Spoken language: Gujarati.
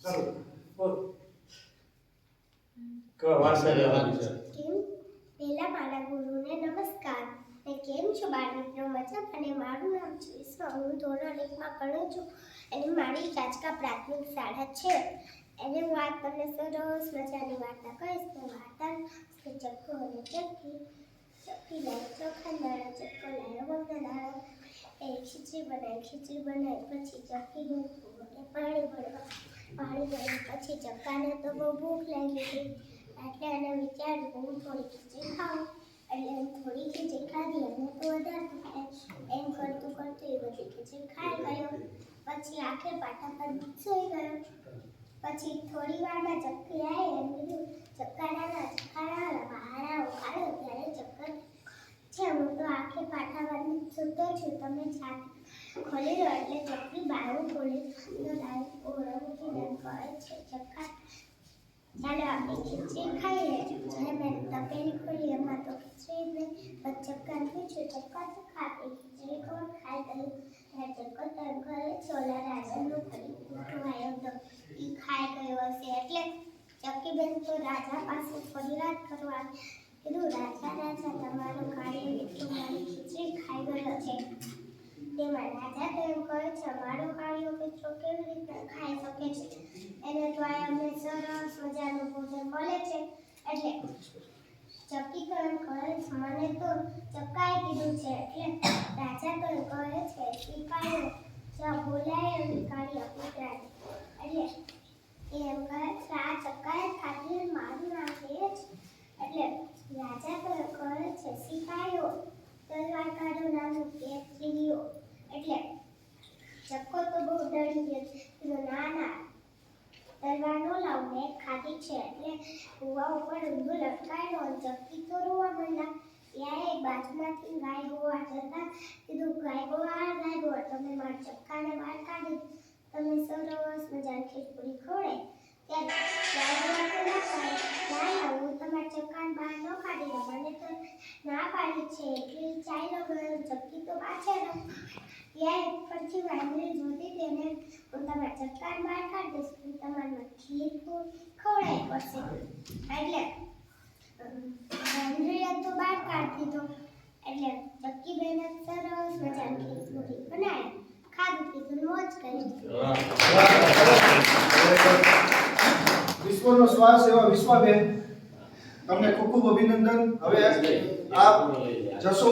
પહેલા મારા ગુરુને નમસ્કાર. કેમ છો બાળમિત્રો? મતલબ અને મારું નામ છે વિશ્વા. હું ધોરણ 1 માં ભણું છું અને મારી રાજકા પ્રાથમિક શાળા છે. એને હું આજ તમને સરસ મજાની વાર્તા કહીશ. તો વાર્તા છે ચક્કો અને ચક્કી. ચક્કી લાવ્યો ચોખા દાણા, ચક્કો લાવ્યો મગના દાણા. એ ખીચડી બનાવી પછી ચક્કી પાણી ભરી પછી ચક્કાને તો બહુ ભૂખ લાગી હતી એટલે એને વિચાર્યું કે હું થોડી ખીચડી ખાઉં. એટલે થોડી ખીચડી ખાધી અને તો વધારે એમ કરતું એ બધી ખીચડી ખાઈ ગયો. પછી આખે પાટા પર સૂઈ ગયો. પછી થોડી વારમાં ચક્કી આવી એમ કીધું, ચક્કાના બહાર આવો ત્યારે ચક્કર છે, હું તો આખે પાટા પર સૂતો છું, તમે છાત ખોલી લો. એટલે ચક્કી બારું ખોલી તો ઓળો મૂકીને કહે છે, ચક્કા ચાલો આપણે ખીચડી ખાઈએ. જ્યારે મેં તપેલી ખોલી એમાં તો ખીચડી નહીં. પછી ચક્કાને પૂછ્યું, ચક્કા આપણી ખીચડી કોણ ખાઈ ગયું? ચક્કો તેમ કરે છે, ઓલા રાજાનું ફરી ઉઠવાયો તો એ ખાઈ ગયો હશે. એટલે ચક્કીબેન તો રાજા પાસે ફરી વાત કરવા કીધું, રાજા તમારો કાર્ય એટલું મારી ખીચડી ખાઈ ગયો છે. તેમાં રાજા તો એમ કહે છે, અમારો કાર્ય મિત્રો કેવી રીતે ખાઈ શકે છે? એને તો આ અમને સરસ મજાનું ભોજન મળે છે. એટલે ચક્કી તો એમ કહે છે, મને તો ચક્કાએ કીધું છે. એટલે રાજા તો એમ કહે છે, સિપાહીઓ જ્યાં બોલાય એમ કાર્ય કૂતરાને. એટલે એમ કહે છે, આ ચક્કાએ ખાધી મારું નામ છે જ. એટલે રાજા તો એમ કહે છે, સિપાહીઓ તલવાર કાઢો નાનું કેસરીઓ. એટલે ચક્કો તો બહુ ડરી ગયો. ના તલવાર નો લાવું, મેં ખાધી છે. એટલે કુવા ઉપર ઊંધું લટકાયો અને ચક્કી તો રોવા માંડ્યા. ત્યાં એક બાજુમાંથી ગાય ગોવા જતા કીધું, ગાય ગોવા તમે મારા ચક્કાને બહાર કાઢી, તમે સરસ મજાની ખીચડી ખવડાવી. ત્યારે હું તમારા ચક્કાને બહાર ન કાઢી, મને તો ના પાડી છે. એટલે ચાલ્યો ગયો. ચક્કી તો પાછળ ત્યાં પછી વાંદરી જોતી તેને હું તમારા ચક્કાને બહાર કાઢી દઈશ, તમારે ખીર ખવડાવી પડશે. એટલે વાંદરીએ તો બહાર કાઢી દીધો. એટલે ચક્કી બેને સરસ મજાની ખીચડી બનાવી, ખાધું પીધું, મોજ કરી. વિશ્વનો શ્વાસ એવા વિશ્વાબેન, તમને ખૂબ ખૂબ અભિનંદન. હવે આપ જશો